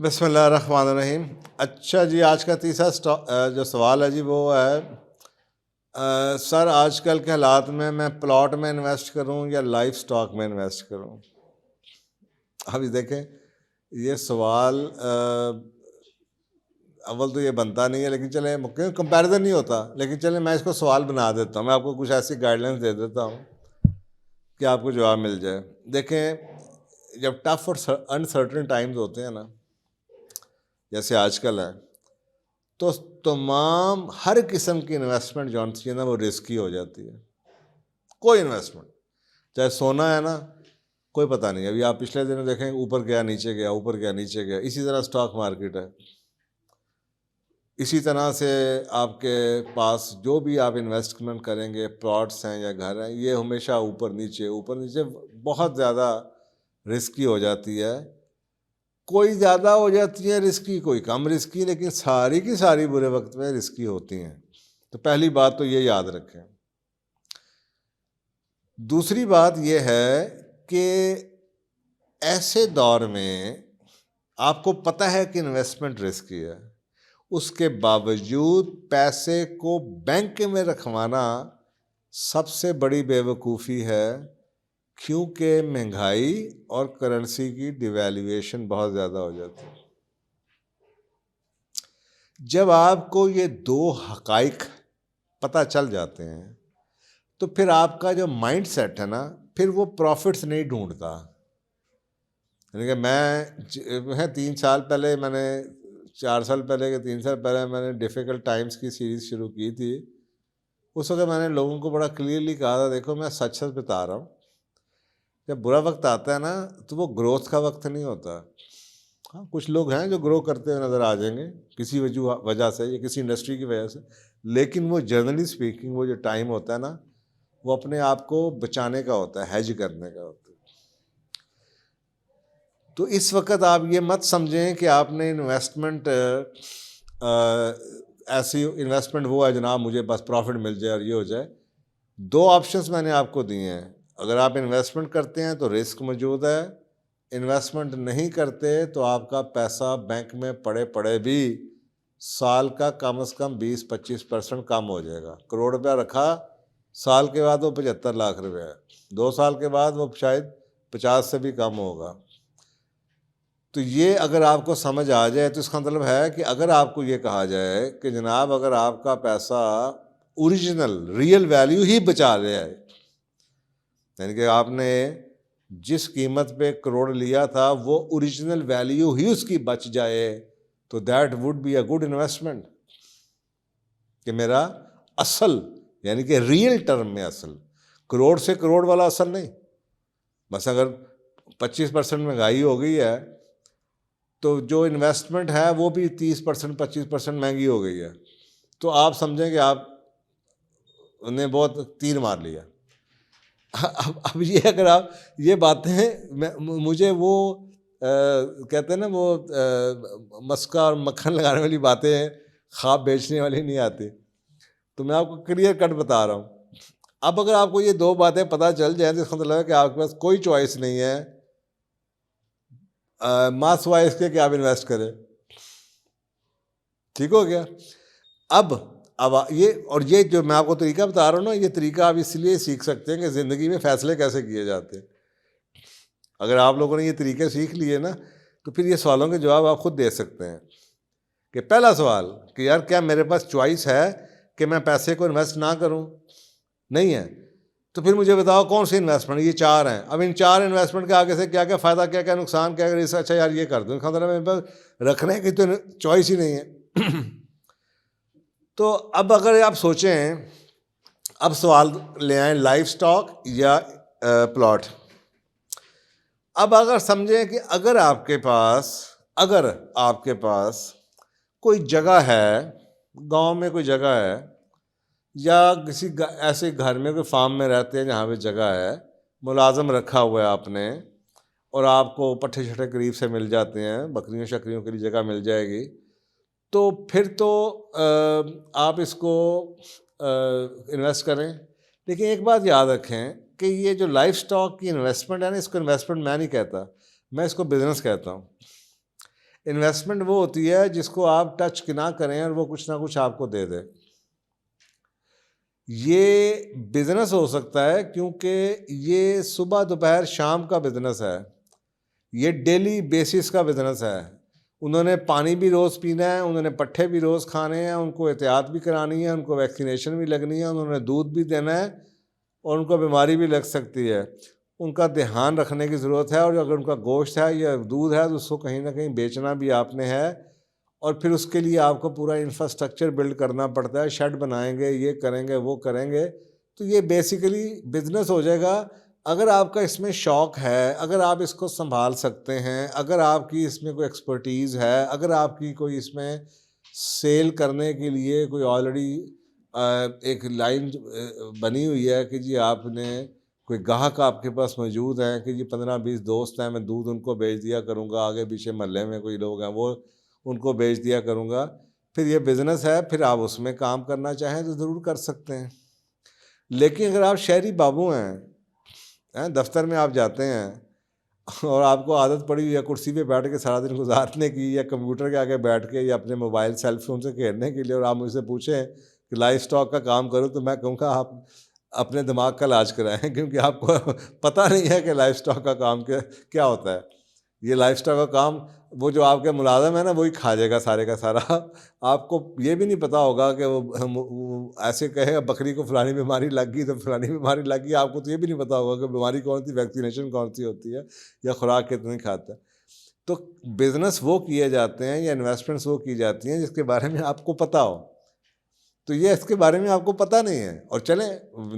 बिस्मिल्लाहिर्रहमानिर्रहीम। अच्छा जी, आज का तीसरा जो सवाल है जी वो है सर आजकल के हालात में मैं प्लॉट में इन्वेस्ट करूं या लाइफ स्टॉक में इन्वेस्ट करूं। अभी देखें, ये सवाल अव्वल तो ये बनता नहीं है, लेकिन चले क्योंकि कंपैरिजन नहीं होता, लेकिन चले मैं इसको सवाल बना देता हूँ। मैं आपको कुछ ऐसी गाइडलाइंस दे देता हूँ कि आपको जवाब मिल जाए। देखें, जब टफ और अनसर्टेन टाइम्स होते हैं ना, जैसे आजकल है, तो तमाम हर किस्म की इन्वेस्टमेंट जो है ना वो रिस्की हो जाती है। कोई इन्वेस्टमेंट, चाहे सोना है ना, कोई पता नहीं, अभी आप पिछले दिनों देखें ऊपर गया नीचे गया, ऊपर गया नीचे गया। इसी तरह स्टॉक मार्केट है। इसी तरह से आपके पास जो भी आप इन्वेस्टमेंट करेंगे, प्लॉट्स हैं या घर हैं, ये हमेशा ऊपर नीचे बहुत ज़्यादा रिस्की हो जाती है। कोई ज़्यादा हो जाती है रिस्की, कोई कम रिस्की, लेकिन सारी की सारी बुरे वक्त में रिस्की होती हैं। तो पहली बात तो ये याद रखें। दूसरी बात ये है कि ऐसे दौर में आपको पता है कि इन्वेस्टमेंट रिस्की है, उसके बावजूद पैसे को बैंक में रखवाना सबसे बड़ी बेवकूफ़ी है, क्योंकि महंगाई और करेंसी की डिवैल्यूएशन बहुत ज़्यादा हो जाती है। जब आपको ये दो हकाइक पता चल जाते हैं तो फिर आपका जो माइंड सेट है ना, फिर वो प्रॉफिट्स नहीं ढूंढता। यानी कि मैं 3 साल पहले मैंने 4 साल पहले के 3 साल पहले मैंने डिफ़िकल्ट टाइम्स की सीरीज़ शुरू की थी। उस वक्त मैंने लोगों को बड़ा क्लियरली कहा था, देखो मैं सच सच बता रहा हूँ, जब बुरा वक्त आता है ना तो वो ग्रोथ का वक्त नहीं होता। हाँ, कुछ लोग हैं जो ग्रो करते हुए नज़र आ जाएंगे किसी वजह से या किसी इंडस्ट्री की वजह से, लेकिन वो जनरली स्पीकिंग वो जो टाइम होता है ना, वो अपने आप को बचाने का होता है, हेज करने का होता है। तो इस वक्त आप ये मत समझें कि आपने इन्वेस्टमेंट ऐसी इन्वेस्टमेंट वो है जनाब मुझे बस प्रॉफिट मिल जाए और ये हो जाए। दो ऑप्शंस मैंने आपको दिए हैं। अगर आप इन्वेस्टमेंट करते हैं तो रिस्क मौजूद है, इन्वेस्टमेंट नहीं करते तो आपका पैसा बैंक में पड़े पड़े भी साल का कम से कम 20-25% कम हो जाएगा। करोड़ रुपया रखा, साल के बाद वो 75 लाख रुपया है, 2 साल के बाद वो शायद 50 से भी कम होगा। तो ये अगर आपको समझ आ जाए तो इसका मतलब है कि अगर आपको ये कहा जाए कि जनाब अगर आपका पैसा ओरिजिनल रियल वैल्यू ही बचा रहा है, यानी कि आपने जिस कीमत पे करोड़ लिया था वो ओरिजिनल वैल्यू ही उसकी बच जाए, तो that would be a good investment. कि मेरा असल यानी कि रियल टर्म में असल, करोड़ से करोड़ वाला असल नहीं। बस अगर 25% महंगाई हो गई है तो जो इन्वेस्टमेंट है वो भी 30% 25% महंगी हो गई है, तो आप समझें कि आप उन्हें बहुत तीर मार लिया। अब ये अगर आप ये बातें मुझे वो कहते हैं ना वो मस्का और मक्खन लगाने वाली बातें ख्वाब बेचने वाली नहीं आती। तो मैं आपको क्लियर कट बता रहा हूँ। अब अगर आपको ये दो बातें पता चल जाए तो इसका मतलब है कि आपके पास कोई चॉइस नहीं है मास वाइज के कि आप इन्वेस्ट करें। ठीक हो गया। अब ये जो मैं आपको तरीका बता रहा हूँ ना, ये तरीका आप इसलिए सीख सकते हैं कि ज़िंदगी में फ़ैसले कैसे किए जाते हैं। अगर आप लोगों ने ये तरीके सीख लिए ना तो फिर ये सवालों के जवाब आप खुद दे सकते हैं। कि पहला सवाल कि यार क्या मेरे पास चॉइस है कि मैं पैसे को इन्वेस्ट ना करूं? नहीं है। तो फिर मुझे बताओ कौन सी इन्वेस्टमेंट, ये 4 हैं। अब इन 4 इन्वेस्टमेंट के आगे से क्या क्या फ़ायदा, क्या क्या नुकसान, क्या क्या रिस्क। अच्छा यार ये कर दूँ, मतलब मेरे पास रखने की तो चॉइस ही नहीं है। तो अब अगर आप सोचें, अब सवाल ले आए लाइफ स्टॉक या प्लॉट। अब अगर समझें कि अगर आपके पास कोई जगह है, गांव में कोई जगह है, या किसी ऐसे घर में कोई फार्म में रहते हैं जहाँ पे जगह है, मुलाजम रखा हुआ है आपने, और आपको पट्टे छट्टे करीब से मिल जाते हैं, बकरियों शकरियों के लिए जगह मिल जाएगी, तो फिर तो आप इसको इन्वेस्ट करें। लेकिन एक बात याद रखें कि ये जो लाइफ स्टॉक की इन्वेस्टमेंट है ना, इसको इन्वेस्टमेंट मैं नहीं कहता, मैं इसको बिजनेस कहता हूँ। इन्वेस्टमेंट वो होती है जिसको आप टच ना करें और वो कुछ ना कुछ आपको दे दे। ये बिजनेस हो सकता है क्योंकि ये सुबह दोपहर शाम का बिजनेस है, ये डेली बेसिस का बिजनेस है। उन्होंने पानी भी रोज़ पीना है, उन्होंने पट्ठे भी रोज़ खाने हैं, उनको एहतियात भी करानी है, उनको वैक्सीनेशन भी लगनी है, उन्होंने दूध भी देना है और उनको बीमारी भी लग सकती है। उनका ध्यान रखने की ज़रूरत है, और अगर उनका गोश्त है या दूध है तो उसको कहीं ना कहीं बेचना भी आपने है, और फिर उसके लिए आपको पूरा इंफ्रास्ट्रक्चर बिल्ड करना पड़ता है, शेड बनाएंगे, ये करेंगे, वो करेंगे। तो ये बेसिकली बिजनेस हो जाएगा। अगर आपका इसमें शौक़ है, अगर आप इसको संभाल सकते हैं, अगर आपकी इसमें कोई एक्सपर्टीज़ है, अगर आपकी कोई इसमें सेल करने के लिए कोई ऑलरेडी एक लाइन बनी हुई है कि जी आपने कोई ग्राहक आपके पास मौजूद हैं कि जी 15-20 दोस्त हैं, मैं दूध उनको बेच दिया करूँगा, आगे पीछे मोहल्ले में कोई लोग हैं वो उनको बेच दिया करूँगा, फिर ये बिज़नेस है, फिर आप उसमें काम करना चाहें तो ज़रूर कर सकते हैं। लेकिन अगर आप शहरी बाबू हैं, दफ्तर में आप जाते हैं और आपको आदत पड़ी या कुर्सी पे बैठ के सारा दिन गुजारने की, या कंप्यूटर के आगे बैठ के, या अपने मोबाइल सेल फोन से खेलने के लिए, और आप मुझसे पूछें कि लाइफ स्टॉक का काम करो, तो मैं कहूँगा आप अपने दिमाग का इलाज कराएं, क्योंकि आपको पता नहीं है कि लाइफ स्टॉक का काम क्या होता है। ये लाइफ स्टॉक का काम वो जो आपके मुलाजम है ना वही खा जाएगा सारे का सारा। आपको ये भी नहीं पता होगा कि वो ऐसे कहेगा बकरी को फलानी बीमारी लग गई तो फलानी बीमारी लग गई, आपको तो ये भी नहीं पता होगा कि बीमारी कौन सी, वैक्सीनेशन कौन सी होती है, या खुराक कितनी खाता है। तो बिज़नेस वो किए जाते हैं या इन्वेस्टमेंट्स वो की जाती हैं जिसके बारे में आपको पता हो। तो ये इसके बारे में आपको पता नहीं है, और चले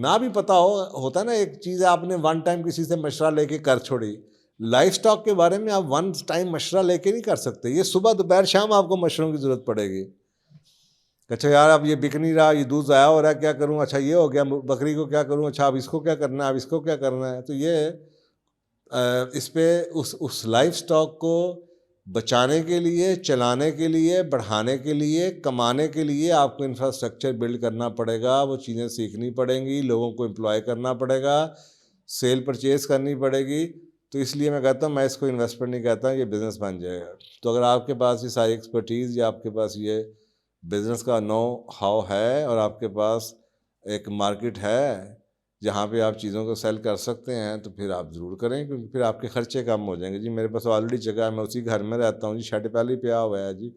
ना भी पता हो, होता है ना एक चीज़ है, आपने वन टाइम किसी से मशवरा लेके कर छोड़ी। लाइफ स्टॉक के बारे में आप वन टाइम मशवरा लेके नहीं कर सकते, ये सुबह दोपहर शाम आपको मशवरों की ज़रूरत पड़ेगी। अच्छा यार अब ये बिक नहीं रहा, ये दूध ज़ाया हो रहा है, क्या करूँ, अच्छा ये हो गया, बकरी को क्या करूँ, अच्छा अब इसको क्या करना है, अब इसको क्या करना है। तो ये इस पे उस लाइफ स्टॉक को बचाने के लिए, चलाने के लिए, बढ़ाने के लिए, कमाने के लिए आपको इंफ्रास्ट्रक्चर बिल्ड करना पड़ेगा, वो चीज़ें सीखनी पड़ेंगी, लोगों को एम्प्लॉय करना पड़ेगा, सेल परचेज़ करनी पड़ेगी। तो इसलिए मैं कहता हूँ, मैं इसको इन्वेस्टमेंट नहीं कहता, ये बिज़नेस बन जाएगा। तो अगर आपके पास ये सारी एक्सपर्टीज़ या आपके पास ये बिज़नेस का नो हाउ है, और आपके पास एक मार्केट है जहाँ पे आप चीज़ों को सेल कर सकते हैं, तो फिर आप ज़रूर करें, क्योंकि फिर आपके खर्चे कम हो जाएंगे। जी मेरे पास ऑलरेडी जगह है, मैं उसी घर में रहता हूँ जी, शेड पहले ही पिया हुआ है जी,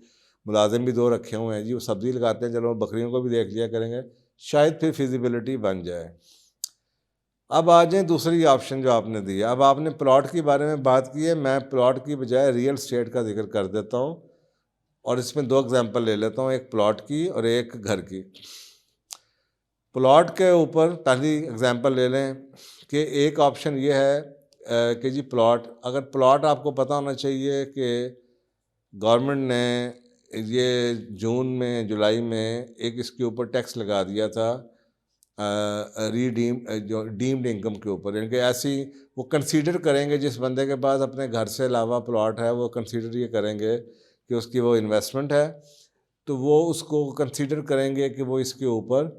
मुलाजिम भी 2 रखे हुए हैं जी, वो सब्ज़ी लगाते हैं, चलो बकरियों को भी देख लिया करेंगे, शायद फिर फिजिबिलिटी बन जाए। अब आ जाए दूसरी ऑप्शन जो आपने दी है। अब आपने प्लॉट के बारे में बात की है, मैं प्लॉट की बजाय रियल एस्टेट का जिक्र कर देता हूँ, और इसमें 2 एग्जांपल ले लेता हूँ, एक प्लॉट की और एक घर की। प्लॉट के ऊपर पहली एग्जांपल ले लें कि एक ऑप्शन ये है कि जी प्लॉट, अगर प्लॉट आपको पता होना चाहिए कि गवर्नमेंट ने ये जून में जुलाई में एक इसके ऊपर टैक्स लगा दिया था जो डीम्ड इनकम के ऊपर, यानी कि ऐसी वो कंसीडर करेंगे, जिस बंदे के पास अपने घर से अलावा प्लॉट है वो कंसीडर ये करेंगे कि उसकी वो इन्वेस्टमेंट है, तो वो उसको कंसीडर करेंगे कि वो इसके ऊपर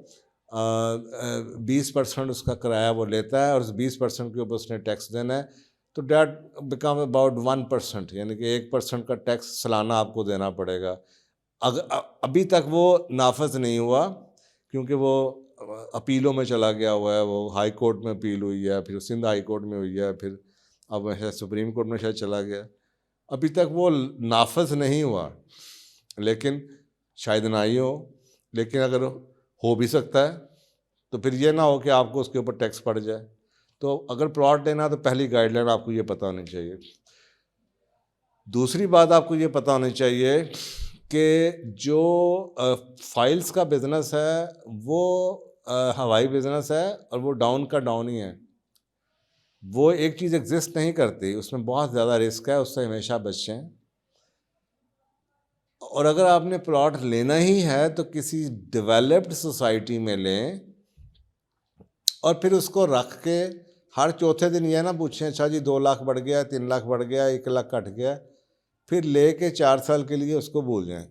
20% उसका किराया वो लेता है, और उस 20% के ऊपर उसने टैक्स देना है। तो डैट बिकम अबाउट 1%, यानी कि 1% का टैक्स सालाना आपको देना पड़ेगा। अभी तक वो नाफज नहीं हुआ, क्योंकि वो अपीलों में चला गया हुआ है, वो हाई कोर्ट में अपील हुई है, फिर सिंध हाई कोर्ट में हुई है, फिर अब शायद सुप्रीम कोर्ट में शायद चला गया। अभी तक वो नाफज नहीं हुआ, लेकिन शायद ना ही हो, लेकिन अगर हो भी सकता है, तो फिर ये ना हो कि आपको उसके ऊपर टैक्स पड़ जाए। तो अगर प्लॉट लेना तो पहली गाइडलाइन आपको ये पता होनी चाहिए। दूसरी बात आपको ये पता होनी चाहिए कि जो फाइल्स का बिज़नेस है वो हवाई बिज़नेस है, और वो डाउन का डाउन ही है। वो एक चीज़ एग्जिस्ट नहीं करती, उसमें बहुत ज़्यादा रिस्क है, उससे हमेशा बचें। और अगर आपने प्लॉट लेना ही है तो किसी डेवलप्ड सोसाइटी में लें, और फिर उसको रख के हर चौथे दिन ये ना पूछें अच्छा जी 2 लाख बढ़ गया, 3 लाख बढ़ गया, 1 लाख घट गया, फिर ले के 4 साल के लिए उसको भूल जाएं।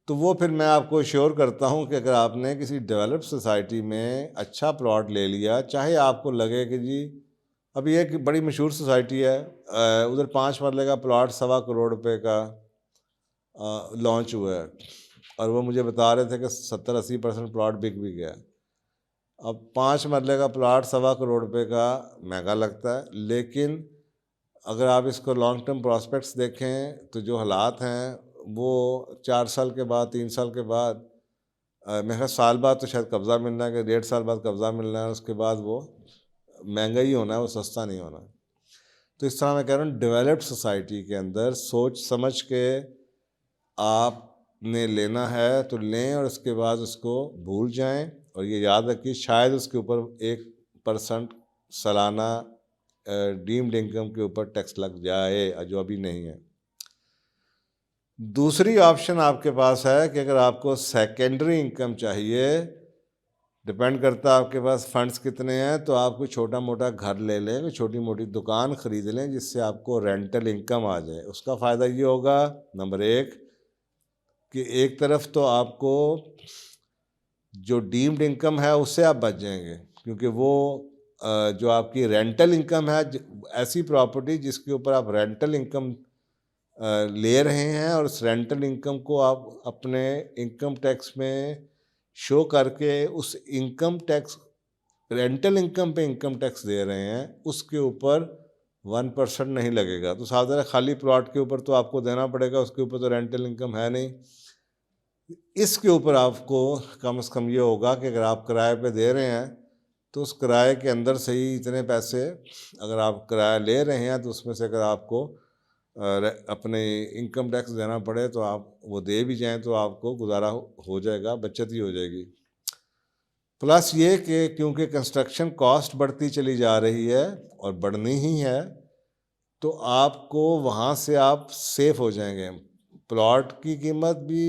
तो वो फिर मैं आपको श्योर करता हूँ कि अगर आपने किसी डेवलप्ड सोसाइटी में अच्छा प्लॉट ले लिया, चाहे आपको लगे कि जी अभी एक बड़ी मशहूर सोसाइटी है, उधर 5 मरले का प्लॉट 1.25 करोड़ का लॉन्च हुआ है, और वो मुझे बता रहे थे कि 70-80% प्लॉट बिक भी गया। अब 5 मरले का प्लॉट 1.25 करोड़ का महंगा लगता है, लेकिन अगर आप इसको लॉन्ग टर्म प्रॉस्पेक्ट्स देखें तो जो हालात हैं वो 4 साल के बाद, 3 साल के बाद, मेरे ख्याल साल बाद तो शायद कब्ज़ा मिलना है, कि 1.5 साल बाद कब्ज़ा मिलना है, उसके बाद वो महंगा ही होना है, वो सस्ता नहीं होना। तो इस तरह मैं कह रहा हूँ डेवलप्ड सोसाइटी के अंदर सोच समझ के आपने लेना है तो लें, और उसके बाद उसको भूल जाएं, और ये याद रखिए शायद उसके ऊपर 1% सालाना डीम्ड इनकम के ऊपर टैक्स लग जाए, जो अभी नहीं है। दूसरी ऑप्शन आपके पास है कि अगर आपको सेकेंडरी इनकम चाहिए, डिपेंड करता है आपके पास फंड्स कितने हैं, तो आप कोई छोटा मोटा घर ले लें, कोई छोटी मोटी दुकान ख़रीद लें जिससे आपको रेंटल इनकम आ जाए। उसका फ़ायदा ये होगा, नंबर 1 कि एक तरफ तो आपको जो डीम्ड इनकम है उससे आप बच जाएंगे, क्योंकि वो जो आपकी रेंटल इनकम है, ऐसी प्रॉपर्टी जिसके ऊपर आप रेंटल इनकम ले रहे हैं, और उस रेंटल इनकम को आप अपने इनकम टैक्स में शो करके उस इनकम टैक्स, रेंटल इनकम पे इनकम टैक्स दे रहे हैं, उसके ऊपर 1% नहीं लगेगा। तो साधारण खाली प्लॉट के ऊपर तो आपको देना पड़ेगा, उसके ऊपर तो रेंटल इनकम है नहीं। इसके ऊपर आपको कम से कम ये होगा कि अगर आप किराए पे दे रहे हैं तो उस किराए के अंदर से ही इतने पैसे, अगर आप किराया ले रहे हैं तो उसमें से अगर आपको अपने इनकम टैक्स देना पड़े तो आप वो दे भी जाएं तो आपको गुजारा हो जाएगा, बचत ही हो जाएगी। प्लस ये कि क्योंकि कंस्ट्रक्शन कॉस्ट बढ़ती चली जा रही है और बढ़नी ही है, तो आपको वहाँ से आप सेफ हो जाएंगे। प्लॉट की कीमत भी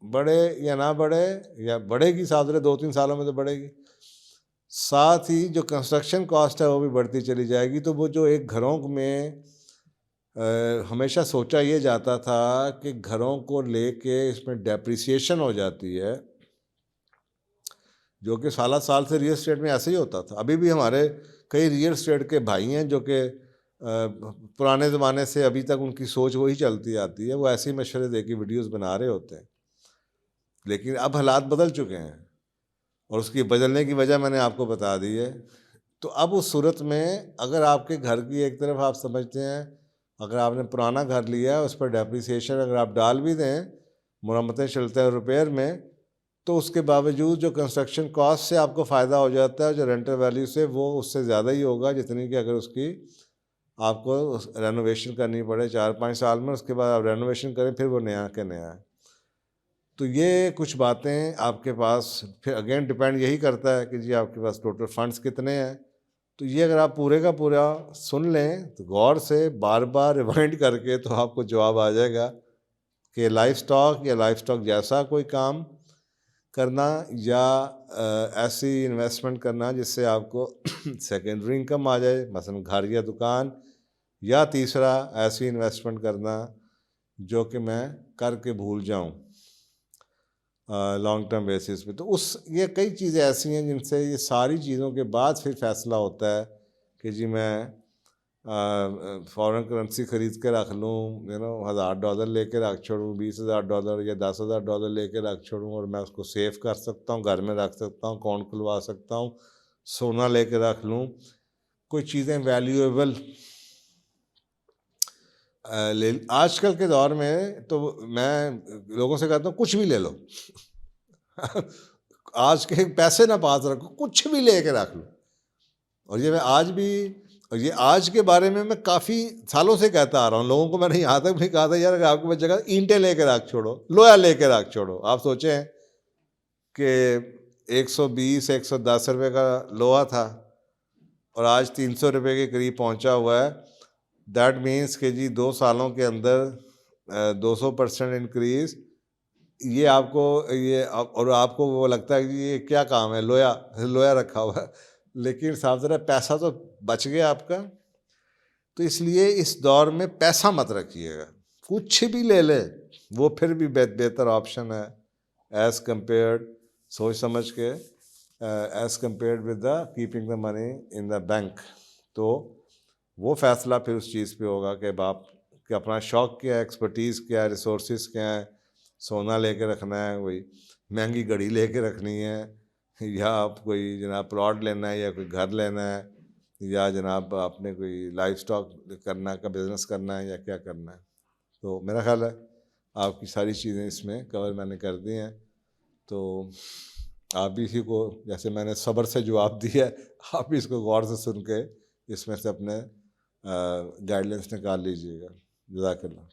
बढ़े या ना बढ़े, या बढ़ेगी, साधारण 2-3 सालों में तो बढ़ेगी, साथ ही जो कंस्ट्रक्शन कॉस्ट है वो भी बढ़ती चली जाएगी। तो वो जो एक घरों में हमेशा सोचा ये जाता था कि घरों को लेके इसमें डेप्रिसिएशन हो जाती है, जो कि साल साल से रियल एस्टेट में ऐसे ही होता था। अभी भी हमारे कई रियल एस्टेट के भाई हैं जो कि पुराने ज़माने से अभी तक उनकी सोच वही चलती आती है, वो ऐसे ही मशवरे दे के वीडियोज़ बना रहे होते हैं। लेकिन अब हालात बदल चुके हैं, और उसकी बदलने की वजह मैंने आपको बता दी है। तो अब उस सूरत में अगर आपके घर की एक तरफ आप समझते हैं, अगर आपने पुराना घर लिया है उस पर डेप्रिसिएशन अगर आप डाल भी दें, मरम्मतें चलते हैं रिपेयर में, तो उसके बावजूद जो कंस्ट्रक्शन कॉस्ट से आपको फ़ायदा हो जाता है, जो रेंटल वैल्यू से, वो उससे ज़्यादा ही होगा जितनी कि अगर उसकी आपको रेनोवेशन करनी पड़े 4-5 साल में, उसके बाद आप रेनोवेशन करें फिर वो नया के नया है। तो ये कुछ बातें आपके पास फिर अगेन डिपेंड यही करता है कि जी आपके पास टोटल फंड्स कितने हैं। तो ये अगर आप पूरे का पूरा सुन लें तो गौर से बार बार रिवाइंड करके, तो आपको जवाब आ जाएगा कि लाइफ स्टॉक या लाइफ स्टॉक जैसा कोई काम करना, या ऐसी इन्वेस्टमेंट करना जिससे आपको सेकेंडरी इनकम आ जाए, मसलन घर या दुकान, या तीसरा ऐसी इन्वेस्टमेंट करना जो कि मैं करके भूल जाऊं लॉन्ग टर्म बेसिस पे। तो ये कई चीज़ें ऐसी हैं जिनसे, ये सारी चीज़ों के बाद फिर फैसला होता है कि जी मैं फॉरेन करेंसी ख़रीद के रख लूँ, $1000 लेके रख छोड़ूँ, $20,000 या $10,000 लेके रख छोड़ूँ, और मैं उसको सेव कर सकता हूँ, घर में रख सकता हूँ, अकाउंट खुलवा सकता हूँ, सोना लेके रख लूँ, कोई चीज़ें वैल्यूएबल आजकल के दौर में तो मैं लोगों से कहता हूँ कुछ भी ले लो आज के पैसे ना पास रखो, कुछ भी लेके रख लो। और ये मैं आज भी, और ये आज के बारे में मैं काफ़ी सालों से कहता आ रहा हूँ लोगों को। मैंने यहाँ तक भी कहा था यार अगर आपके पास जगह ईंटें लेके रख छोड़ो, लोहा लेके रख छोड़ो। आप सोचें कि 120-110 रुपये का लोहा था और आज 300 रुपये के करीब पहुँचा हुआ है। दैट मीन्स कि जी 2 सालों के अंदर 200% इंक्रीज़। ये आपको और आपको वो लगता है कि ये क्या काम है, लोया रखा हुआ है, लेकिन साफ ज़रा पैसा तो बच गया आपका। तो इसलिए इस दौर में पैसा मत रखिएगा, कुछ भी ले ले वो फिर भी बेहतर ऑप्शन है एज़ कम्पेयर्ड, सोच समझ के, as compared with the keeping the money in the bank. तो वो फ़ैसला फिर उस चीज़ पे होगा कि बाप कि अपना शौक़ क्या है, एक्सपर्टीज़ क्या है, रिसोर्सेज क्या है, सोना लेके रखना है, कोई महंगी घड़ी लेके रखनी है, या आप कोई जनाब प्लॉट लेना है, या कोई घर लेना है, या जनाब आपने कोई लाइफ स्टॉक करना का बिज़नेस करना है, या क्या करना है। तो मेरा ख्याल है आपकी सारी चीज़ें इसमें कवर मैंने कर दी हैं। तो आप भी इसी को, जैसे मैंने सब्र से जवाब दिया है, आप भी इसको गौर से सुन के इसमें से अपने गाइडलाइंस निकाल लीजिएगा। जज़ाकल्लाह।